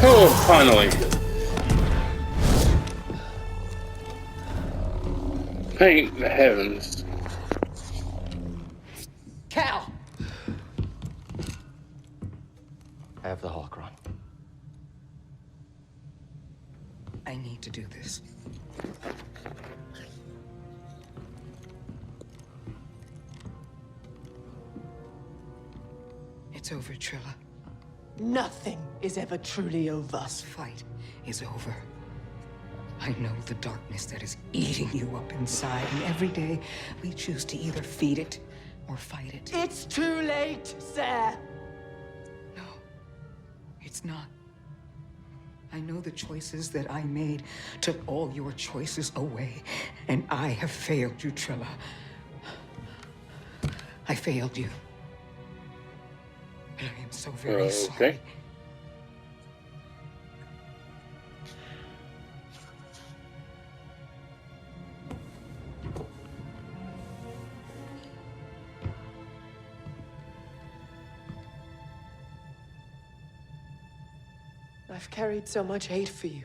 Oh, finally. Thank the heavens. Cal! I have the holocron. I need to do this. It's over, Trilla. Nothing is ever truly over. This fight is over. I know the darkness that is eating you up inside, and every day we choose to either feed it or fight it. It's too late, Sarah. No, it's not. I know the choices that I made took all your choices away, and I have failed you, Trilla. I failed you. And I am so very sorry. I've carried so much hate for you.